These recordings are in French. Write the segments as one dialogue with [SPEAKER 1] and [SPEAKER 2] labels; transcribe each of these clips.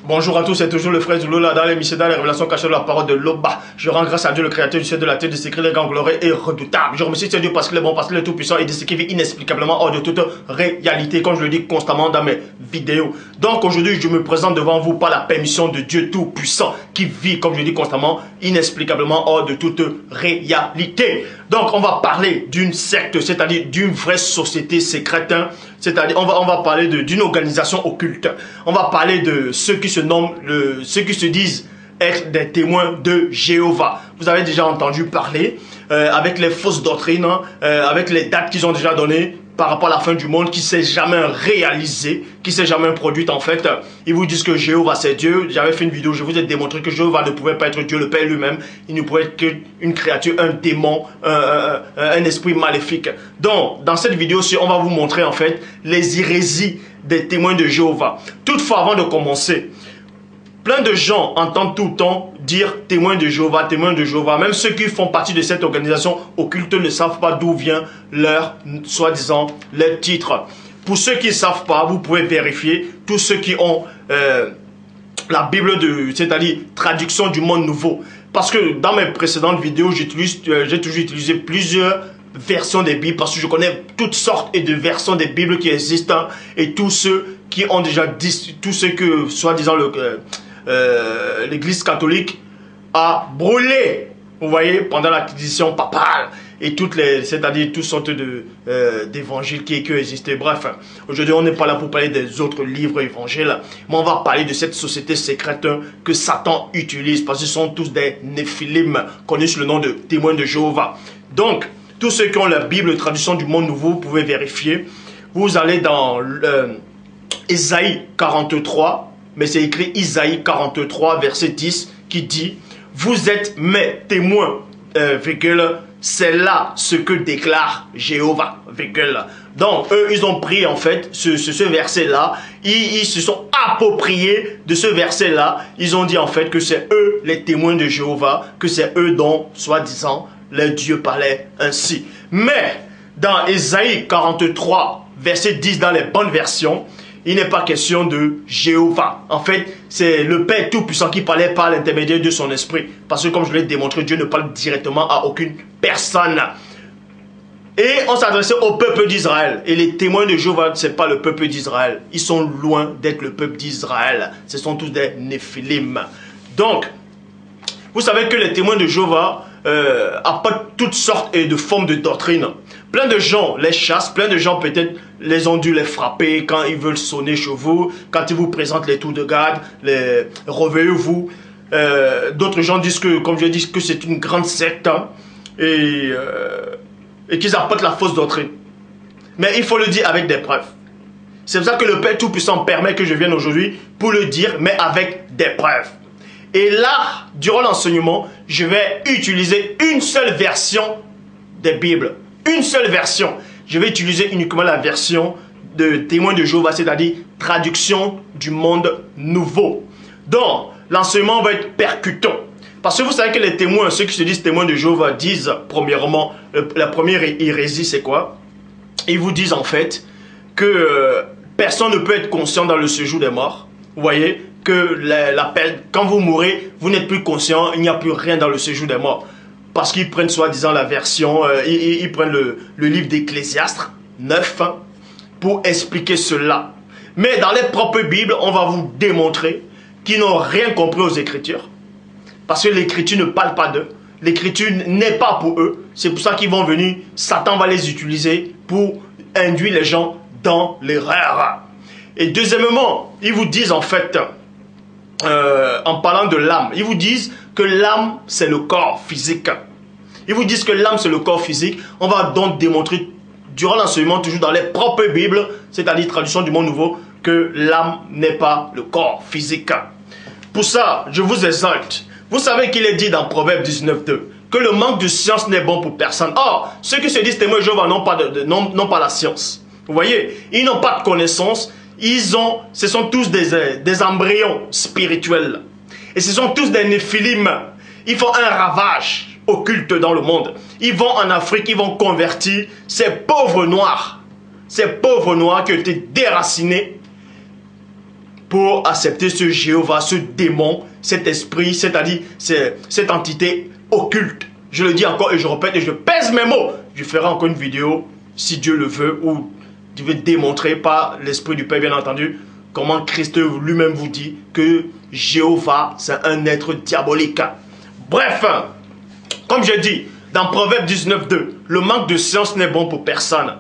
[SPEAKER 1] Bonjour à tous, c'est toujours le frère Zouloula dans l'émission dans les révélations cachées de la parole de l'Oba. Je rends grâce à Dieu, le créateur du ciel de la terre, de ce qu'il est grand, glorieux et redoutable. Je remercie Dieu parce qu'il est bon, parce qu'il est tout puissant et de ce qui vit inexplicablement hors de toute réalité, comme je le dis constamment dans mes vidéos. Donc aujourd'hui, je me présente devant vous par la permission de Dieu tout puissant qui vit, comme je le dis constamment, inexplicablement hors de toute réalité. Donc on va parler d'une secte, c'est-à-dire d'une vraie société secrète, hein. C'est-à-dire on va parler d'une organisation occulte. On va parler de ceux qui se nomment, ceux qui se disent être des témoins de Jéhovah. Vous avez déjà entendu parler avec les fausses doctrines, hein, avec les dates qu'ils ont déjà données par rapport à la fin du monde qui ne s'est jamais réalisée, qui ne s'est jamais produite en fait. Ils vous disent que Jéhovah c'est Dieu. J'avais fait une vidéo, je vous ai démontré que Jéhovah ne pouvait pas être Dieu, le Père lui-même. Il ne pouvait être qu'une créature, un démon, un esprit maléfique. Donc, dans cette vidéo-ci, on va vous montrer en fait les hérésies des témoins de Jéhovah. Toutefois, avant de commencer, plein de gens entendent tout le temps dire témoins de Jéhovah, témoins de Jéhovah. Même ceux qui font partie de cette organisation occulte ne savent pas d'où vient leur, soi-disant, leur titre. Pour ceux qui ne savent pas, vous pouvez vérifier. Tous ceux qui ont la Bible, c'est-à-dire traduction du monde nouveau. Parce que dans mes précédentes vidéos, j'ai toujours utilisé plusieurs versions des Bibles. Parce que je connais toutes sortes de versions des Bibles qui existent. Et tous ceux qui ont déjà dit, tous ceux que, soi-disant, l'église catholique a brûlé, vous voyez, pendant l'acquisition papale et toutes les, c'est-à-dire toutes sortes d'évangiles qui existaient. Bref, aujourd'hui on n'est pas là pour parler des autres livres évangiles, mais on va parler de cette société secrète que Satan utilise parce qu'ils sont tous des néphilim, connus sous le nom de témoins de Jéhovah. Donc, tous ceux qui ont la Bible, traduction du monde nouveau, vous pouvez vérifier. Vous allez dans Ésaïe 43, mais c'est écrit Isaïe 43, verset 10, qui dit « Vous êtes mes témoins, c'est là ce que déclare Jéhovah, Donc, eux, ils ont pris, en fait, ce verset-là, ils se sont appropriés de ce verset-là, ils ont dit, en fait, que c'est eux, les témoins de Jéhovah, que c'est eux dont, soi-disant, le Dieu parlait ainsi. Mais, dans Ésaïe 43, verset 10, dans les bonnes versions, il n'est pas question de Jéhovah. En fait, c'est le Père Tout-Puissant qui parlait par l'intermédiaire de son esprit. Parce que comme je l'ai démontré, Dieu ne parle directement à aucune personne. Et on s'adressait au peuple d'Israël. Et les témoins de Jéhovah, ce n'est pas le peuple d'Israël. Ils sont loin d'être le peuple d'Israël. Ce sont tous des néphilim. Donc, vous savez que les témoins de Jéhovah apportent toutes sortes de formes de doctrine. Plein de gens les chassent, plein de gens peut-être les ont dû les frapper quand ils veulent sonner chez vous, quand ils vous présentent les tours de garde, les réveillez-vous. D'autres gens disent que, comme je dis, que c'est une grande secte hein, et qu'ils apportent la fausse doctrine. Mais il faut le dire avec des preuves. C'est pour ça que le Père Tout-Puissant permet que je vienne aujourd'hui pour le dire, mais avec des preuves. Et là, durant l'enseignement, je vais utiliser une seule version des Bibles. Une seule version. Je vais utiliser uniquement la version de témoins de Jéhovah, c'est-à-dire traduction du monde nouveau. Donc, l'enseignement va être percutant. Parce que vous savez que les témoins, ceux qui se disent témoins de Jéhovah, disent, premièrement, la première hérésie, c'est quoi? Ils vous disent en fait que personne ne peut être conscient dans le séjour des morts. Vous voyez que quand vous mourrez, vous n'êtes plus conscient, il n'y a plus rien dans le séjour des morts. Parce qu'ils prennent soi-disant la version, ils prennent le livre d'Ecclésiaste 9 hein, pour expliquer cela. Mais dans les propres Bibles, on va vous démontrer qu'ils n'ont rien compris aux Écritures. Parce que l'Écriture ne parle pas d'eux. L'Écriture n'est pas pour eux. C'est pour ça qu'ils vont venir, Satan va les utiliser pour induire les gens dans l'erreur. Et deuxièmement, ils vous disent en fait, en parlant de l'âme, ils vous disent que l'âme c'est le corps physique. Ils vous disent que l'âme c'est le corps physique. On va donc démontrer durant l'enseignement, toujours dans les propres Bibles, c'est-à-dire traduction du monde nouveau, que l'âme n'est pas le corps physique. Pour ça, je vous exalte. Vous savez qu'il est dit dans Proverbe 19.2 que le manque de science n'est bon pour personne. Or, ceux qui se disent témoins de Jéhovah n'ont pas la science. Vous voyez, ils n'ont pas de connaissance. Ce sont tous des embryons spirituels. Et ce sont tous des néphilim. Ils font un ravage occulte dans le monde. Ils vont en Afrique, ils vont convertir ces pauvres noirs. Ces pauvres noirs qui ont été déracinés pour accepter ce Jéhovah, ce démon, cet esprit, c'est-à-dire cette entité occulte. Je le dis encore et je répète et je pèse mes mots. Je ferai encore une vidéo, si Dieu le veut, où je vais démontrer par l'Esprit du Père, bien entendu, comment Christ lui-même vous dit que Jéhovah, c'est un être diabolique. Bref, comme je dis, dans Proverbe 19.2, le manque de science n'est bon pour personne.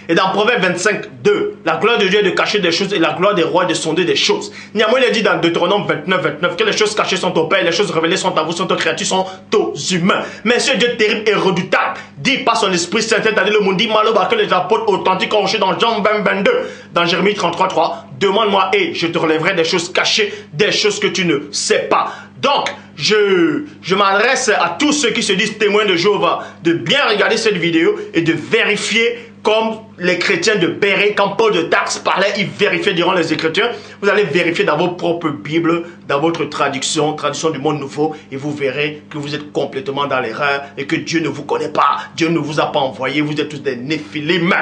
[SPEAKER 1] Et dans Proverbe 25.2, la gloire de Dieu est de cacher des choses et la gloire des rois est de sonder des choses. Néanmoins, il est dit dans Deutéronome 29.29 que les choses cachées sont au Père, les choses révélées sont à vous, sont aux créatures, sont aux humains. Mais ce Dieu terrible et redoutable, dit par son Esprit Saint, c'est-à-dire le monde dit Maloba, que les apôtres authentiques ont reçu dans Jean 22, dans Jérémie 33.3, demande-moi et je te relèverai des choses cachées, des choses que tu ne sais pas. Donc, je m'adresse à tous ceux qui se disent témoins de Jéhovah, de bien regarder cette vidéo et de vérifier comme les chrétiens de Béret, quand Paul de Tarse parlait, il vérifiait durant les Écritures. Vous allez vérifier dans vos propres Bibles, dans votre traduction du monde nouveau, et vous verrez que vous êtes complètement dans l'erreur et que Dieu ne vous connaît pas. Dieu ne vous a pas envoyé, vous êtes tous des néphilim.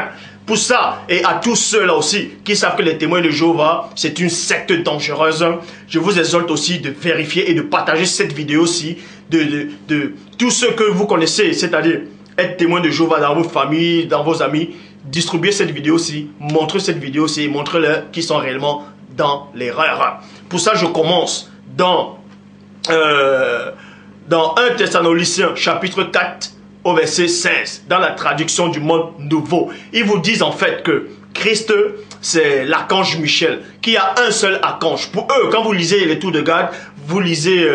[SPEAKER 1] Pour ça, et à tous ceux-là aussi qui savent que les témoins de Jéhovah, c'est une secte dangereuse, je vous exhorte aussi de vérifier et de partager cette vidéo-ci de tous ceux que vous connaissez, c'est-à-dire être témoin de Jéhovah dans vos familles, dans vos amis. Distribuez cette vidéo-ci, montrez cette vidéo-ci, montrez-leur qu'ils sont réellement dans l'erreur. Pour ça, je commence dans 1 Thessaloniciens chapitre 4 au verset 16, dans la traduction du monde nouveau. Ils vous disent en fait que Christ, c'est l'archange Michel, qui a un seul archange. Pour eux, quand vous lisez les tours de garde, vous lisez,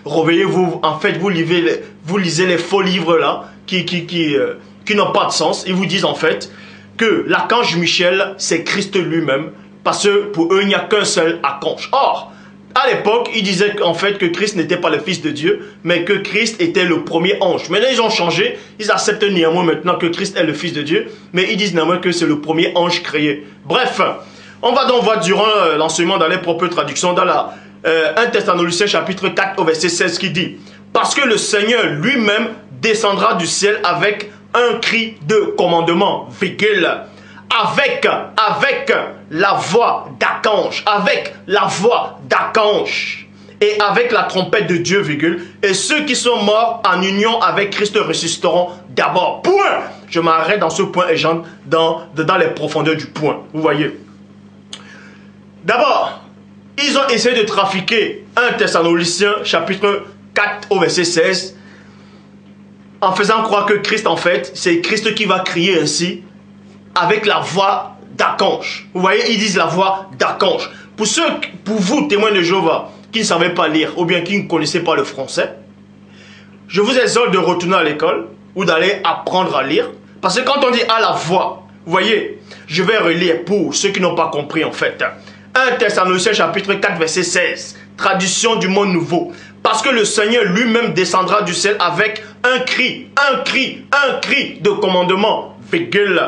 [SPEAKER 1] réveillez-vous, en fait, vous lisez les faux livres là, qui n'ont pas de sens. Ils vous disent en fait que l'archange Michel, c'est Christ lui-même, parce que pour eux, il n'y a qu'un seul archange. Or, à l'époque, ils disaient en fait que Christ n'était pas le Fils de Dieu, mais que Christ était le premier ange. Maintenant, ils ont changé. Ils acceptent néanmoins maintenant que Christ est le Fils de Dieu, mais ils disent néanmoins que c'est le premier ange créé. Bref, on va donc voir durant l'enseignement dans les propres traductions, dans la 1 Thessaloniciens chapitre 4 au verset 16 qui dit « Parce que le Seigneur lui-même descendra du ciel avec un cri de commandement, virgule, avec la voix d'archange, avec la voix d'archange, et avec la trompette de Dieu, virgule, et ceux qui sont morts en union avec Christ ressusciteront d'abord. Point. Je m'arrête dans ce point et j'entre dans les profondeurs du point. Vous voyez. D'abord, ils ont essayé de trafiquer 1 Thessaloniciens chapitre 4 au verset 16, en faisant croire que Christ, en fait, c'est Christ qui va crier ainsi, avec la voix d'archange. Vous voyez, ils disent la voix d'archange. Pour vous, témoins de Jéhovah, qui ne savaient pas lire, ou bien qui ne connaissaient pas le français, je vous exhorte de retourner à l'école, ou d'aller apprendre à lire, parce que quand on dit à la voix, vous voyez, je vais relire pour ceux qui n'ont pas compris, en fait. 1 Thessaloniciens chapitre 4, verset 16, traduction du monde nouveau. Parce que le Seigneur lui-même descendra du ciel avec un cri de commandement, virgule,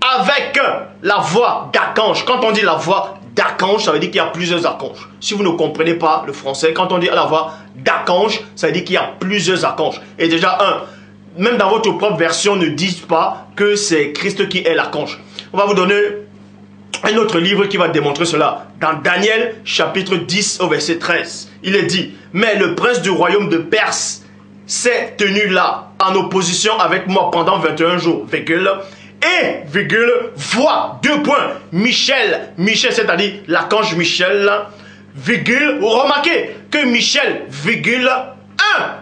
[SPEAKER 1] avec la voix d'archange. Quand on dit la voix d'archange, ça veut dire qu'il y a plusieurs archanges. Si vous ne comprenez pas le français, quand on dit la voix d'archange, ça veut dire qu'il y a plusieurs archanges. Et déjà, même dans votre propre version, ne dites pas que c'est Christ qui est l'archange. On va vous donner un autre livre qui va démontrer cela. Dans Daniel, chapitre 10, au verset 13, il est dit, « Mais le prince du royaume de Perse s'est tenu là, en opposition avec moi pendant 21 jours, virgule, et, virgule, voix, 2 points, Michel, c'est-à-dire l'archange Michel, virgule, remarquez que Michel, virgule, un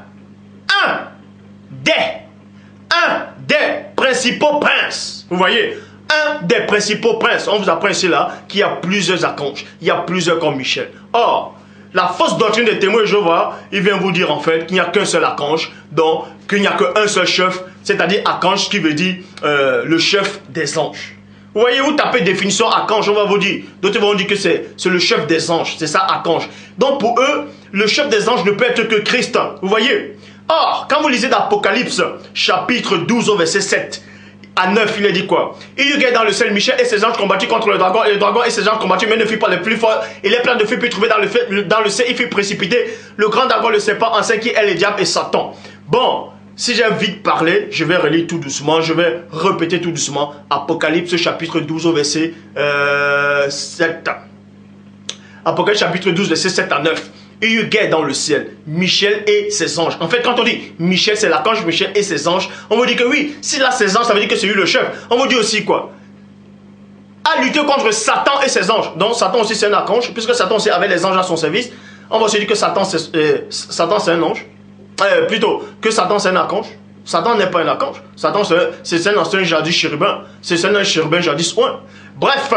[SPEAKER 1] des principaux princes, vous voyez, un des principaux princes, on vous apprend ici là, qu'il y a plusieurs archanges, il y a plusieurs comme Michel. Or, la fausse doctrine des témoins de Jéhovah, il vient vous dire en fait qu'il n'y a qu'un seul archange, donc qu'il n'y a qu'un seul chef, c'est-à-dire archange qui veut dire le chef des anges. Vous voyez, vous tapez définition archange, on va vous dire, d'autres vont dire que c'est le chef des anges, c'est ça archange. Donc pour eux, le chef des anges ne peut être que Christ, vous voyez. Or, quand vous lisez l'Apocalypse, chapitre 12 au verset 7, à 9, il est dit quoi? Il y eut dans le ciel Michel et ses anges combattus contre le dragon, et le dragon et ses anges combattus, mais ne furent pas les plus forts, et les plans de feu furent trouvés dans le ciel, il fut précipité, le grand dragon, le serpent, ancien qui est le diable et Satan. Bon, si j'ai vite parlé, je vais relire tout doucement, je vais répéter tout doucement, Apocalypse chapitre 12 au verset 7. Apocalypse chapitre 12, verset 7 à 9. Il y eut guerre dans le ciel, Michel et ses anges. En fait, quand on dit Michel, c'est l'archange Michel et ses anges, on vous dit que oui, s'il a ses anges, ça veut dire que c'est lui le chef. On vous dit aussi quoi? À lutter contre Satan et ses anges. Donc Satan aussi c'est un archange, puisque Satan aussi avait les anges à son service. On va aussi dire que Satan c'est un ange. Plutôt que Satan c'est un archange. Satan n'est pas un archange. Satan c'est un ancien jadis chérubin. C'est un chérubin jadis oint. Bref,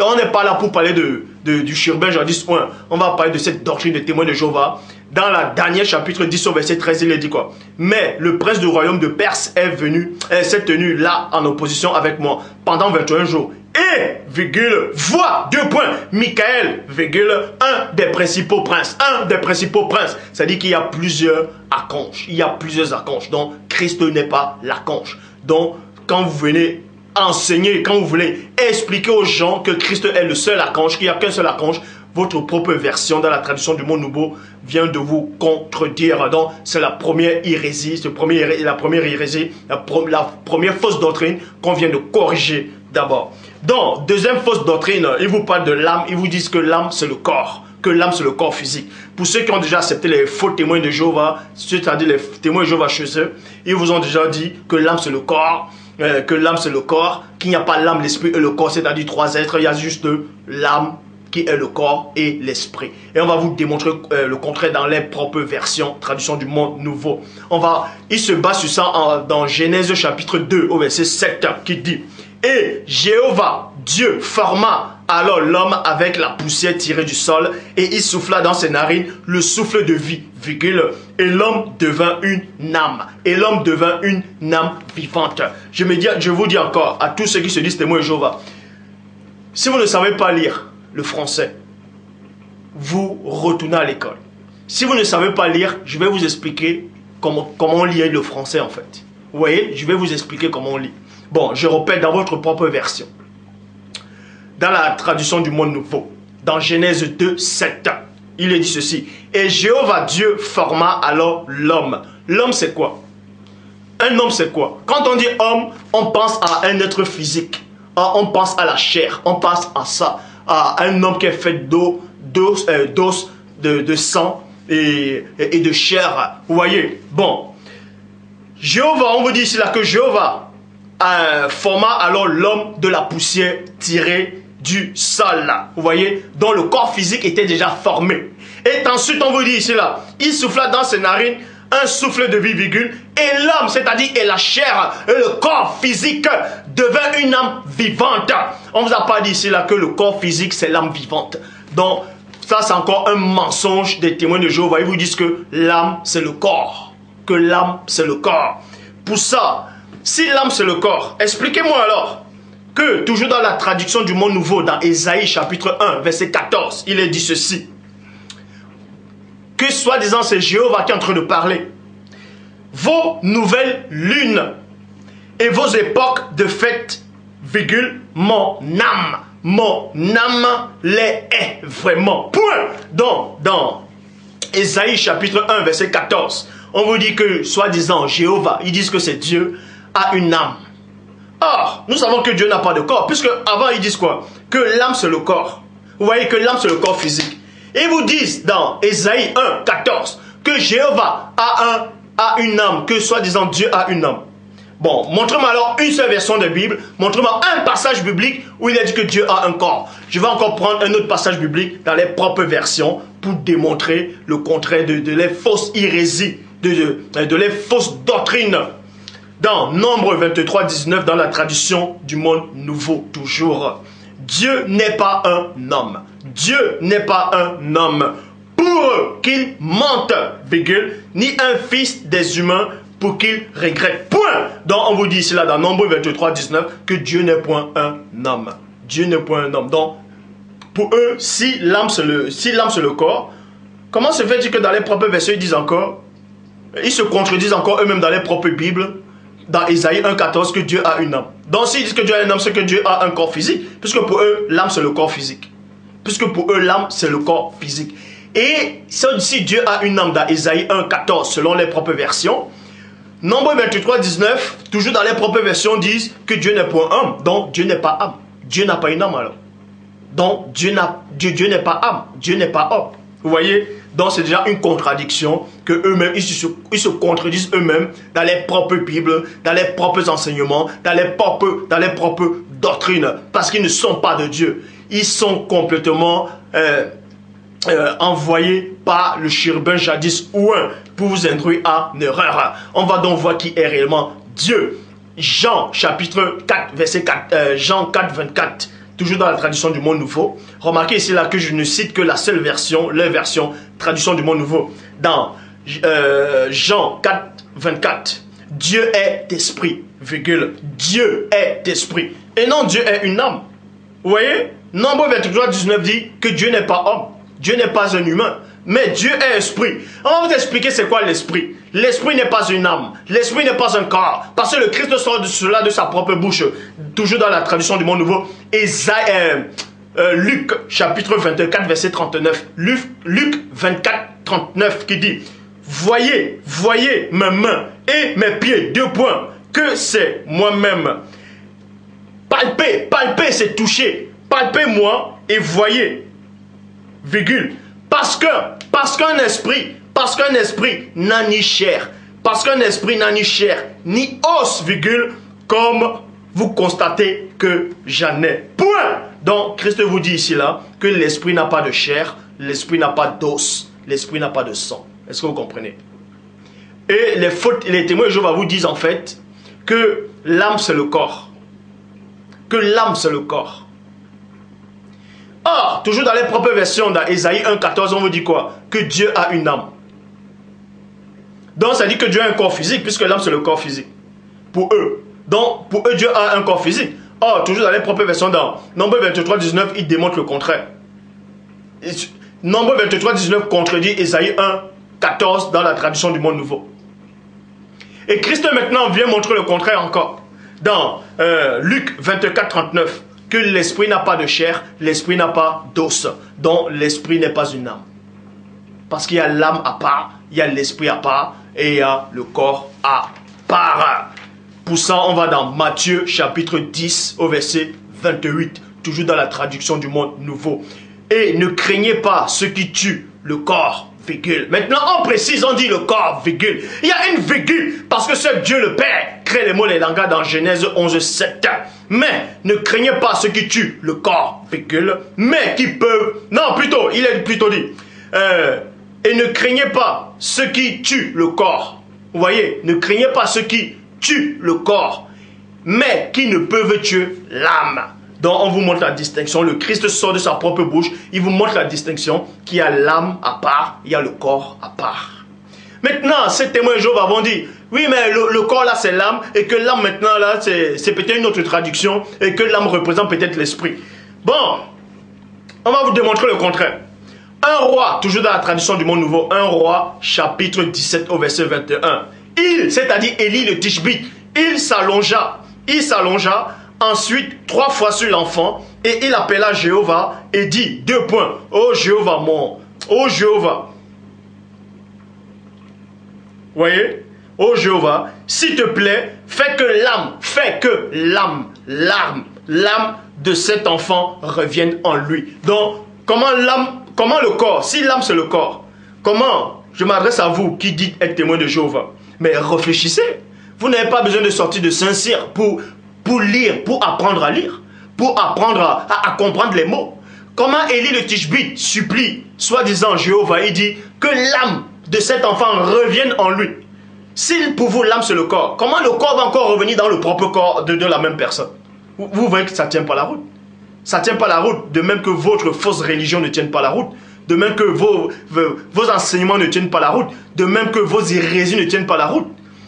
[SPEAKER 1] on n'est pas là pour parler du chérubin jadis oint. On va parler de cette doctrine des témoins de Jéhovah. Dans la dernière chapitre 10 au verset 13, il est dit quoi? Mais le prince du royaume de Perse est venu, s'est tenu là en opposition avec moi pendant 21 jours. Et, virgule, voix, 2 points, Michael, virgule, un des principaux princes. C'est-à-dire qu'il y a plusieurs archanges. Il y a plusieurs archanges. Donc, Christ n'est pas l'archange. Donc, quand vous venez enseigner, quand vous voulez expliquer aux gens que Christ est le seul archange, qu'il n'y a qu'un seul archange, votre propre version dans la traduction du monde nouveau vient de vous contredire. Donc, c'est la première hérésie, la première fausse doctrine qu'on vient de corriger d'abord. Donc, deuxième fausse doctrine, ils vous parlent de l'âme, ils vous disent que l'âme c'est le corps, que l'âme c'est le corps physique. Pour ceux qui ont déjà accepté les faux témoins de Jéhovah, c'est-à-dire les témoins de Jéhovah chez eux, ils vous ont déjà dit que l'âme c'est le corps, qu'il n'y a pas l'âme, l'esprit et le corps, c'est-à-dire 3 êtres, il y a juste l'âme qui est le corps et l'esprit. Et on va vous démontrer le contraire dans les propres versions, traduction du monde nouveau. Il se base sur ça dans Genèse chapitre 2 au verset 7 qui dit: et Jéhovah, Dieu, forma alors l'homme avec la poussière tirée du sol et il souffla dans ses narines le souffle de vie, virgule, et l'homme devint une âme. Et l'homme devint une âme vivante. Je vous dis encore à tous ceux qui se disent témoins de Jéhovah, si vous ne savez pas lire le français, vous retournez à l'école. Si vous ne savez pas lire, je vais vous expliquer comment on lit le français en fait. Vous voyez, je vais vous expliquer comment on lit. Bon, je répète dans votre propre version. Dans la traduction du monde nouveau, dans Genèse 2, 7, il est dit ceci. Et Jéhovah Dieu forma alors l'homme. L'homme c'est quoi? Un homme c'est quoi? Quand on dit homme, on pense à un être physique. On pense à la chair. On pense à ça. À un homme qui est fait d'os, de sang et de chair. Vous voyez? Bon. Jéhovah, on vous dit ici là que Jéhovah forma alors l'homme de la poussière tirée du sol. Vous voyez? Dont le corps physique était déjà formé. Et ensuite, on vous dit ici là, il souffla dans ses narines un souffle de vie, virgule, et l'homme, c'est-à-dire et la chair, et le corps physique devint une âme vivante. On ne vous a pas dit ici là que le corps physique c'est l'âme vivante. Donc, ça c'est encore un mensonge des témoins de Jéhovah. Ils vous disent que l'âme c'est le corps. Que l'âme c'est le corps. Pour ça, si l'âme c'est le corps, expliquez-moi alors que, toujours dans la traduction du monde nouveau, dans Ésaïe chapitre 1, verset 14, il est dit ceci. Que soi-disant c'est Jéhovah qui est en train de parler. Vos nouvelles lunes et vos époques de fête, virgule, mon âme les est vraiment. Point. Donc, dans Ésaïe chapitre 1, verset 14, on vous dit que, soi-disant, Jéhovah, ils disent que c'est Dieu, a une âme. Or, nous savons que Dieu n'a pas de corps, puisque avant ils disent quoi? Que l'âme c'est le corps. Vous voyez que l'âme c'est le corps physique. Et ils vous disent dans Ésaïe 1, 14, que Jéhovah a une âme, que soi-disant Dieu a une âme. Bon, montrez-moi alors une seule version de Bible, montrez-moi un passage biblique où il a dit que Dieu a un corps. Je vais encore prendre un autre passage biblique dans les propres versions pour démontrer le contraire de les fausses hérésies, de les fausses doctrines. Dans Nombre 23, 19, dans la traduction du monde nouveau, toujours. Dieu n'est pas un homme. Dieu n'est pas un homme pour qu'il mente, virgule, ni un fils des humains pour qu'il regrette. Point. Donc on vous dit ici là dans Nombre 23, 19 que Dieu n'est point un homme. Dieu n'est point un homme. Donc pour eux, si l'âme c'est le corps, comment se fait-il que dans les propres versets ils disent encore, ils se contredisent encore eux-mêmes dans les propres Bibles, dans Ésaïe 1,14 que Dieu a une âme. Donc s'ils disent que Dieu a une âme, c'est que Dieu a un corps physique, puisque pour eux, l'âme c'est le corps physique. Puisque pour eux, l'âme c'est le corps physique. Et si Dieu a une âme dans Ésaïe 1,14 selon les propres versions, Nombre 23, 19, toujours dans les propres versions, disent que Dieu n'est point homme. Donc Dieu n'est pas âme. Dieu n'a pas une âme alors. Donc Dieu n'est pas âme, Dieu n'est pas homme. Vous voyez? Donc c'est déjà une contradiction que eux-mêmes, ils se contredisent eux-mêmes dans les propres Bibles, dans les propres enseignements, dans les propres doctrines, parce qu'ils ne sont pas de Dieu. Ils sont complètement envoyés par le chérubin jadis ouin pour vous induire à une erreur. On va donc voir qui est réellement Dieu. Jean chapitre 4, verset 4, Jean 4, 24. Toujours dans la traduction du Monde Nouveau. Remarquez ici là que je ne cite que la seule version, la version traduction du Monde Nouveau. Dans Jean 4, 24. Dieu est esprit, virgule. Dieu est esprit. Et non, Dieu est une âme. Vous voyez? Nombre 23, 19 dit que Dieu n'est pas homme. Dieu n'est pas un humain. Mais Dieu est esprit. On va vous expliquer c'est quoi l'esprit. L'esprit n'est pas une âme. L'esprit n'est pas un corps. Parce que le Christ sort de cela de sa propre bouche. Toujours dans la traduction du Monde Nouveau. Luc chapitre 24 verset 39. Luc 24 39 qui dit: voyez mes mains et mes pieds. Deux points. Que c'est moi-même. Palpez c'est toucher. Palpez-moi et voyez. Virgule. Parce qu'un esprit n'a ni chair, parce qu'un esprit n'a ni chair, ni os, virgule, comme vous constatez que j'en ai. Point. Donc, Christ vous dit ici là que l'esprit n'a pas de chair, l'esprit n'a pas d'os, l'esprit n'a pas de sang. Est-ce que vous comprenez? Et les témoins de Jéhovah vous disent en fait que l'âme c'est le corps. Que l'âme c'est le corps. Or, toujours dans les propres versions, dans Ésaïe 1,14, on vous dit quoi? Que Dieu a une âme. Donc, ça dit que Dieu a un corps physique, puisque l'âme, c'est le corps physique. Pour eux. Donc, pour eux, Dieu a un corps physique. Or, toujours dans les propres versions, dans Nombre 23, 19, il démontre le contraire. Nombre 23, 19 contredit Ésaïe 1,14 dans la traduction du Monde Nouveau. Et Christ, maintenant, vient montrer le contraire encore. Dans Luc 24, 39. Que l'esprit n'a pas de chair, l'esprit n'a pas d'os, donc l'esprit n'est pas une âme. Parce qu'il y a l'âme à part, il y a l'esprit à part, et il y a le corps à part. Pour ça, on va dans Matthieu chapitre 10 au verset 28, toujours dans la traduction du Monde Nouveau. Et ne craignez pas ceux qui tuent le corps, virgule. Maintenant, on précise, on dit le corps, virgule. Il y a une virgule, parce que seul Dieu le Père crée les mots, les langages dans Genèse 11, 7. Mais ne craignez pas ceux qui tuent le corps, virgule, mais qui peuvent... Non, plutôt, il est plutôt dit. Et ne craignez pas ceux qui tuent le corps. Vous voyez, ne craignez pas ceux qui tuent le corps, mais qui ne peuvent tuer l'âme. Donc on vous montre la distinction. Le Christ sort de sa propre bouche. Il vous montre la distinction qu'il y a l'âme à part, il y a le corps à part. Maintenant, ces témoins de Jéhovah vont dire, oui, mais le corps là c'est l'âme, et que l'âme maintenant là c'est peut-être une autre traduction, et que l'âme représente peut-être l'esprit. Bon, on va vous démontrer le contraire. Un roi, toujours dans la tradition du Monde Nouveau, un roi, chapitre 17 au verset 21. Il, c'est-à-dire Élie le Tishbite, il s'allongea, ensuite 3 fois sur l'enfant, et il appela Jéhovah et dit, 2 points, ô Jéhovah mon, ô Jéhovah. Vous voyez? Ô Jéhovah, s'il te plaît, fais que l'âme de cet enfant revienne en lui. Donc, comment le corps, si l'âme c'est le corps, comment, je m'adresse à vous qui dites être témoin de Jéhovah, mais réfléchissez. Vous n'avez pas besoin de sortir de Saint-Cyr pour lire, pour apprendre à lire, pour apprendre à comprendre les mots. Comment Élie le Tishbite supplie, soi-disant Jéhovah, il dit que l'âme de cet enfant revienne en lui. Si pour vous l'âme c'est le corps, comment le corps va encore revenir dans le propre corps de la même personne? Vous voyez que ça ne tient pas la route. Ça ne tient pas la route, de même que votre fausse religion ne tient pas la route, de même que vos enseignements ne tiennent pas la route, de même que vos hérésies ne tiennent pas la route.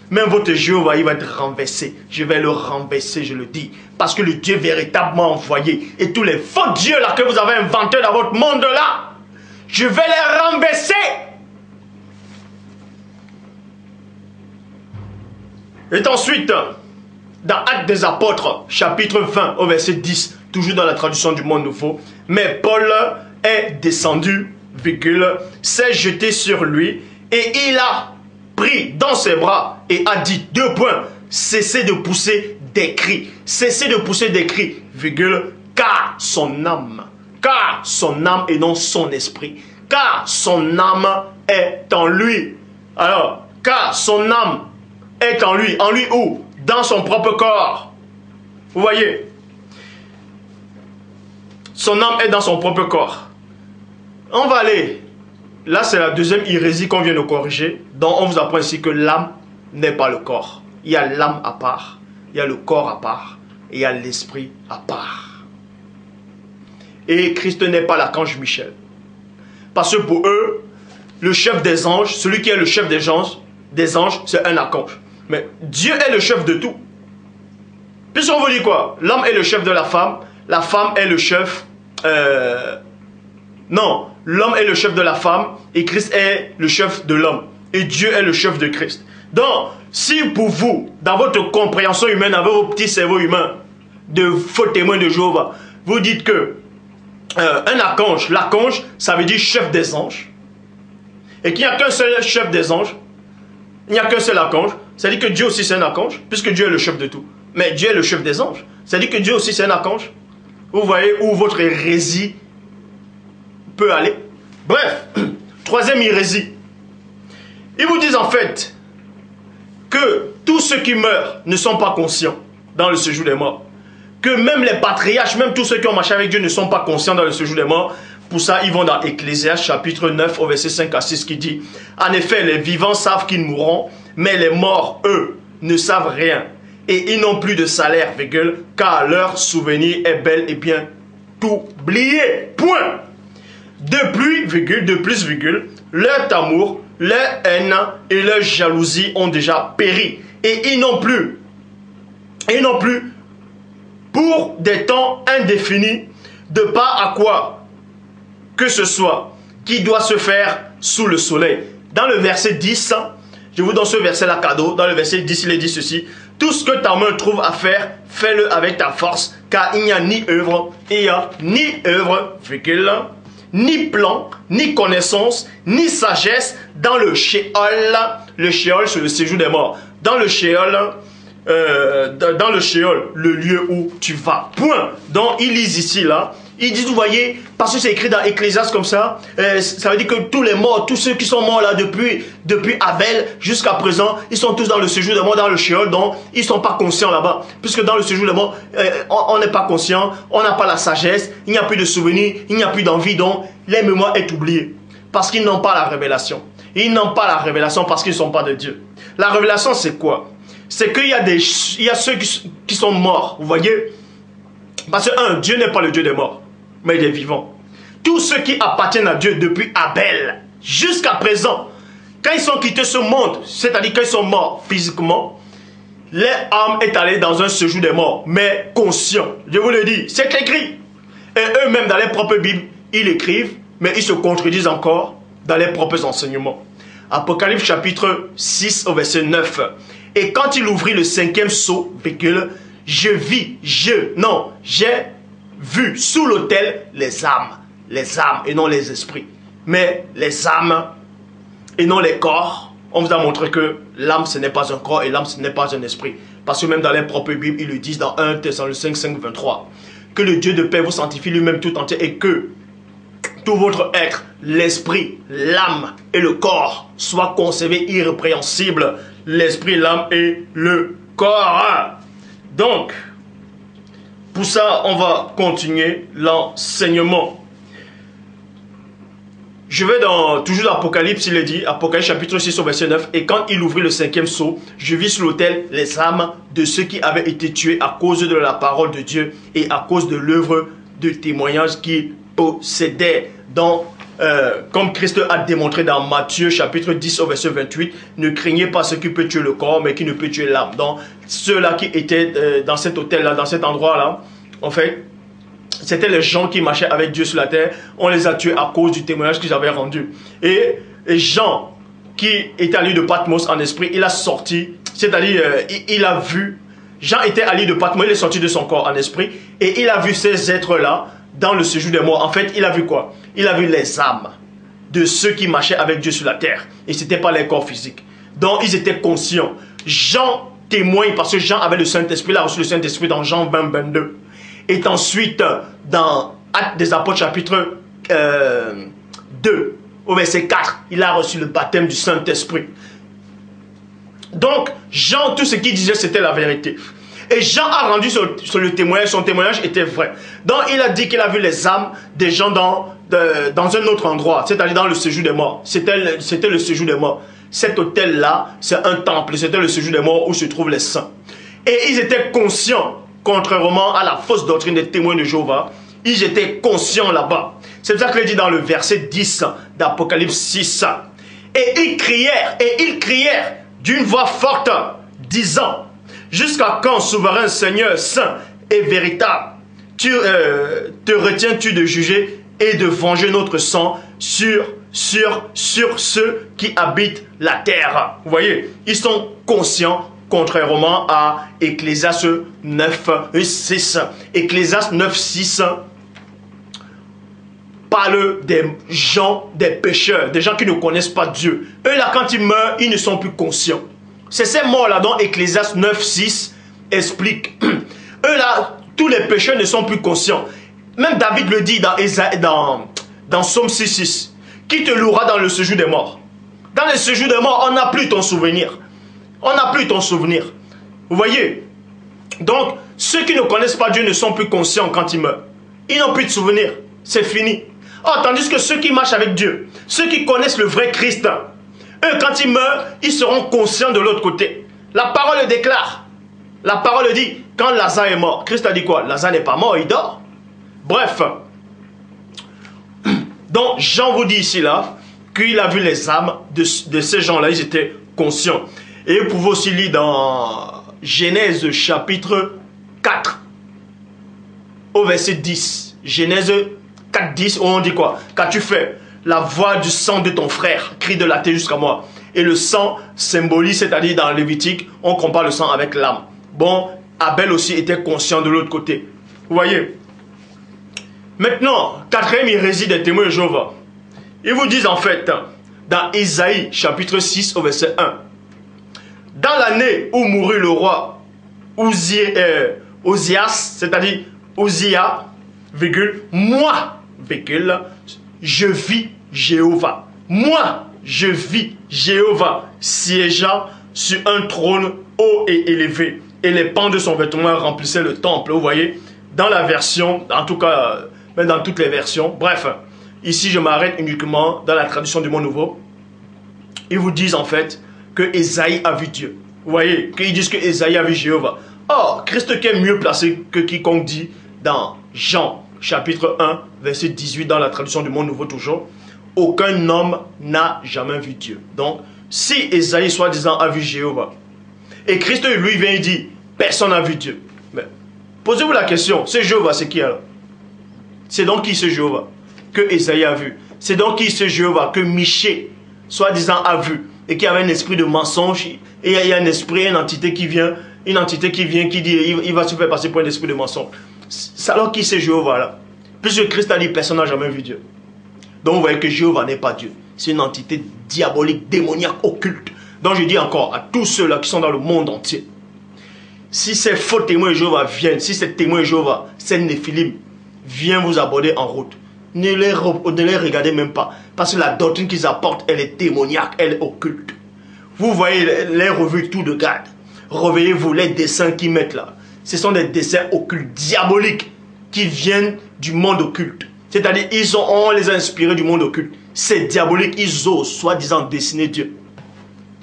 [SPEAKER 1] Même votre Jéhovah, il va être renversé. Je vais le renverser, je le dis. Parce que le Dieu véritablement envoyé et tous les faux dieux là que vous avez inventés dans votre monde là, je vais les renverser. Et ensuite, dans Actes des Apôtres, chapitre 20, au verset 10, toujours dans la traduction du Monde Nouveau, mais Paul est descendu, virgule, s'est jeté sur lui, et il a pris dans ses bras et a dit, 2 points, cessez de pousser des cris, virgule, car son âme car son âme et non son esprit. Car son âme est en lui. Alors, car son âme est en lui où? Dans son propre corps. Vous voyez? Son âme est dans son propre corps. On va aller. Là, c'est la deuxième hérésie qu'on vient de corriger. Donc, on vous apprend ici que l'âme n'est pas le corps. Il y a l'âme à part, il y a le corps à part, et il y a l'esprit à part. Et Christ n'est pas l'archange Michel. Parce que pour eux, le chef des anges, celui qui est le chef des anges, c'est un archange. Mais Dieu est le chef de tout. Puisqu'on vous dit quoi? L'homme est le chef de la femme est le chef... non, l'homme est le chef de la femme et Christ est le chef de l'homme. Et Dieu est le chef de Christ. Donc, si pour vous, dans votre compréhension humaine, avec vos petits cerveaux humains, de faux témoins de Jéhovah, vous dites que un archange, l'archange, ça veut dire chef des anges. Et qu'il n'y a qu'un seul chef des anges, il n'y a qu'un seul archange, ça dit que Dieu aussi c'est un archange, puisque Dieu est le chef de tout. Mais Dieu est le chef des anges, ça dit que Dieu aussi c'est un archange. Vous voyez où votre hérésie peut aller. Bref, troisième hérésie. Ils vous disent en fait que tous ceux qui meurent ne sont pas conscients dans le séjour des morts. Que même les patriarches, même tous ceux qui ont marché avec Dieu ne sont pas conscients dans le séjour des morts. Pour ça, ils vont dans Ecclésiaste chapitre 9 au verset 5 à 6 qui dit: en effet, les vivants savent qu'ils mourront, mais les morts, eux, ne savent rien. Et ils n'ont plus de salaire, car leur souvenir est bel et bien oublié. Point. De plus, leur amour, leur haine et leur jalousie ont déjà péri. Et ils n'ont plus, pour des temps indéfinis, de pas à quoi que ce soit qui doit se faire sous le soleil. Dans le verset 10, je vous donne ce verset-là cadeau. Dans le verset 10, il est dit ceci: tout ce que ta main trouve à faire, fais-le avec ta force, car il n'y a ni œuvre, ni plan, ni connaissance, ni sagesse dans le Sheol. Le Sheol, c'est le séjour des morts. Dans le Sheol, le lieu où tu vas. Point. Donc, ils lisent ici, là. Ils disent, vous voyez, parce que c'est écrit dans Ecclésiaste comme ça, ça veut dire que tous les morts, tous ceux qui sont morts là depuis Abel jusqu'à présent, ils sont tous dans le séjour des morts, dans le Sheol, donc ils ne sont pas conscients là-bas. Puisque dans le séjour des morts, on n'est pas conscient, on n'a pas la sagesse, il n'y a plus de souvenirs, il n'y a plus d'envie, donc les mémoires est oubliée. Parce qu'ils n'ont pas la révélation. Ils n'ont pas la révélation parce qu'ils ne sont pas de Dieu. La révélation, c'est quoi? C'est qu'il y a ceux qui sont morts, vous voyez? Parce que Dieu n'est pas le Dieu des morts, mais des vivants. Tous ceux qui appartiennent à Dieu depuis Abel jusqu'à présent, quand ils sont quittés ce monde, c'est-à-dire quand ils sont morts physiquement, leur âme est allée dans un séjour des morts, mais conscient. Je vous le dis, c'est écrit. Et eux-mêmes, dans leur propre Bible, ils écrivent, mais ils se contredisent encore dans leurs propres enseignements. Apocalypse chapitre 6 au verset 9. Et quand il ouvrit le 5e sceau, j'ai vu sous l'autel les âmes et non les esprits. Mais les âmes et non les corps. On vous a montré que l'âme ce n'est pas un corps et l'âme ce n'est pas un esprit. Parce que même dans les propres Bibles, ils le disent dans 1 Thessaloniciens 5, 23. Que le Dieu de paix vous sanctifie lui-même tout entier et que tout votre être, l'esprit, l'âme et le corps soient conservés irrépréhensibles. L'esprit, l'âme et le corps. Donc, pour ça, on va continuer l'enseignement. Je vais toujours dans Apocalypse, il est dit, Apocalypse chapitre 6 au verset 9, et quand il ouvrit le 5e sceau, je vis sur l'autel les âmes de ceux qui avaient été tués à cause de la parole de Dieu et à cause de l'œuvre de témoignage qu'ils possédaient. Donc, comme Christ a démontré dans Matthieu chapitre 10 au verset 28, ne craignez pas ce qui peut tuer le corps, mais qui ne peut tuer l'âme. Donc, ceux-là qui étaient dans cet hôtel-là, dans cet endroit-là, en fait, c'était les gens qui marchaient avec Dieu sur la terre. On les a tués à cause du témoignage qu'ils avaient rendu. Et Jean, qui était à l'île de Patmos en esprit, il a sorti, c'est-à-dire, il a vu, Jean était à l'île de Patmos, il est sorti de son corps en esprit, et il a vu ces êtres-là dans le séjour des morts. En fait, il a vu quoi? Il a vu les âmes de ceux qui marchaient avec Dieu sur la terre. Et ce n'était pas les corps physiques. Donc, ils étaient conscients. Jean témoigne parce que Jean avait le Saint-Esprit. Il a reçu le Saint-Esprit dans Jean 20, 22. Et ensuite, dans Actes des Apôtres chapitre 2 au verset 4, il a reçu le baptême du Saint-Esprit. Donc, Jean, tout ce qu'il disait, c'était la vérité. Et Jean a rendu sur le témoignage, son témoignage était vrai. Donc, il a dit qu'il a vu les âmes des gens dans un autre endroit, c'est-à-dire dans le séjour des morts. C'était le séjour des morts. Cet hôtel-là, c'est un temple, c'était le séjour des morts où se trouvent les saints. Et ils étaient conscients, contrairement à la fausse doctrine des témoins de Jéhovah, ils étaient conscients là-bas. C'est ça qu'il dit dans le verset 10 d'Apocalypse 6. Et ils crièrent d'une voix forte, disant, jusqu'à quand, souverain Seigneur, saint et véritable, te retiens-tu de juger et de venger notre sang sur ceux qui habitent la terre? Vous voyez, ils sont conscients, contrairement à Ecclésiaste 9, 6. Ecclésiaste 9, 6 parle des gens, des pécheurs, des gens qui ne connaissent pas Dieu. Eux là, quand ils meurent, ils ne sont plus conscients. C'est ces morts-là dont Ecclésiaste 9, 6 explique. Eux là, tous les pécheurs ne sont plus conscients. Même David le dit dans Psaume 6, 6. Qui te louera dans le séjour des morts? Dans le séjour des morts, on n'a plus ton souvenir. On n'a plus ton souvenir. Vous voyez? Donc, ceux qui ne connaissent pas Dieu ne sont plus conscients quand ils meurent. Ils n'ont plus de souvenir. C'est fini. Oh, tandis que ceux qui marchent avec Dieu, ceux qui connaissent le vrai Christ, eux, quand ils meurent, ils seront conscients de l'autre côté. La parole le déclare. La parole dit, quand Lazare est mort, Christ a dit quoi? Lazare n'est pas mort, il dort. Bref. Donc, Jean vous dit ici, là, qu'il a vu les âmes de ces gens-là, ils étaient conscients. Et vous pouvez aussi lire dans Genèse chapitre 4, au verset 10. Genèse 4, 10, où on dit quoi? Qu'as-tu fait? La voix du sang de ton frère crie de la terre jusqu'à moi. Et le sang symbolise, c'est-à-dire dans Lévitique, on compare le sang avec l'âme. Bon, Abel aussi était conscient de l'autre côté. Vous voyez? Maintenant, quatrième hérésie des témoins de Jéhovah. Ils vous disent en fait, dans Isaïe chapitre 6 au verset 1, dans l'année où mourut le roi Ozias, c'est-à-dire Ozia, moi, je vis Jéhovah. Moi, je vis Jéhovah siégeant sur un trône haut et élevé. Et les pans de son vêtement remplissaient le temple. Vous voyez, dans la version, en tout cas, même dans toutes les versions. Bref, ici je m'arrête uniquement dans la traduction du Monde Nouveau. Ils vous disent en fait que Ésaïe a vu Dieu. Vous voyez, qu'ils disent que Ésaïe a vu Jéhovah. Or, Christ qui est mieux placé que quiconque dit dans Jean chapitre 1, verset 18 dans la traduction du Monde Nouveau toujours. Aucun homme n'a jamais vu Dieu. Donc, si Ésaïe soi-disant a vu Jéhovah, et Christ lui vient et dit, personne n'a vu Dieu. Mais posez-vous la question, ce Jéhovah c'est qui alors? C'est donc qui ce Jéhovah que Ésaïe a vu? C'est donc qui ce Jéhovah que Michée soi-disant a vu et qui avait un esprit de mensonge, et il y a un esprit, une entité qui vient qui dit il va se faire passer pour un esprit de mensonge. C'est alors qui c'est Jéhovah là? Puisque Christ a dit personne n'a jamais vu Dieu. Donc vous voyez que Jéhovah n'est pas Dieu. C'est une entité diabolique, démoniaque, occulte. Donc je dis encore à tous ceux-là qui sont dans le monde entier, si ces faux témoins de Jéhovah viennent, si ces témoins de Jéhovah, ces néphilim, viennent vous aborder en route, ne les regardez même pas. Parce que la doctrine qu'ils apportent, elle est démoniaque, elle est occulte. Vous voyez les revues tout de garde. Réveillez-vous, les dessins qu'ils mettent là. Ce sont des dessins occultes, diaboliques, qui viennent du monde occulte. C'est-à-dire, on les a inspirés du monde occulte. C'est diabolique, ils osent soi-disant dessiner Dieu.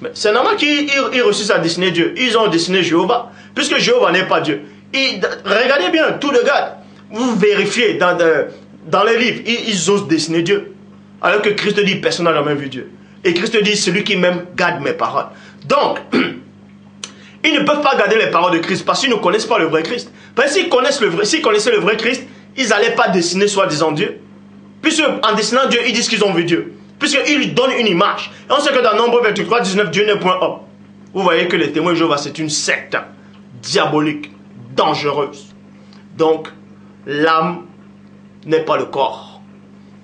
[SPEAKER 1] Mais c'est normal qu'ils réussissent à dessiner Dieu. Ils ont dessiné Jéhovah. Puisque Jéhovah n'est pas Dieu. Regardez bien, tout de garde. Vous vérifiez dans les livres, ils osent dessiner Dieu. Alors que Christ dit, personne n'a jamais vu Dieu. Et Christ dit, celui qui m'aime garde mes paroles. Donc, ils ne peuvent pas garder les paroles de Christ parce qu'ils ne connaissent pas le vrai Christ. Parce que s'ils connaissaient le vrai Christ, ils n'allaient pas dessiner soi-disant Dieu. Puisque en dessinant Dieu, ils disent qu'ils ont vu Dieu. Puisqu'ils lui donnent une image. Et on sait que dans Nombre 23, 19, Dieu n'est point homme. Vous voyez que les témoins de Jéhovah, c'est une secte diabolique, dangereuse. Donc, l'âme n'est pas le corps.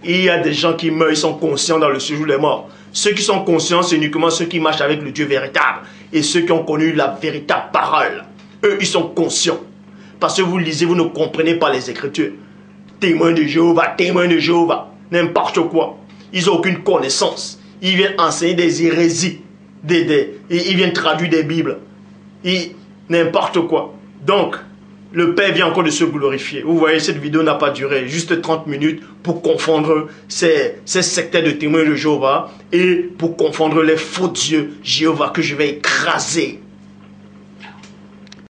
[SPEAKER 1] Il y a des gens qui meurent, ils sont conscients dans le séjour des morts. Ceux qui sont conscients, c'est uniquement ceux qui marchent avec le Dieu véritable. Et ceux qui ont connu la véritable parole. Eux, ils sont conscients. Parce que vous lisez, vous ne comprenez pas les Écritures. témoins de Jéhovah, n'importe quoi. Ils n'ont aucune connaissance. Ils viennent enseigner des hérésies, ils viennent traduire des Bibles, n'importe quoi. Donc, le Père vient encore de se glorifier. Vous voyez, cette vidéo n'a pas duré juste 30 minutes pour confondre ces sectaires de témoins de Jéhovah et pour confondre les faux dieux Jéhovah que je vais écraser.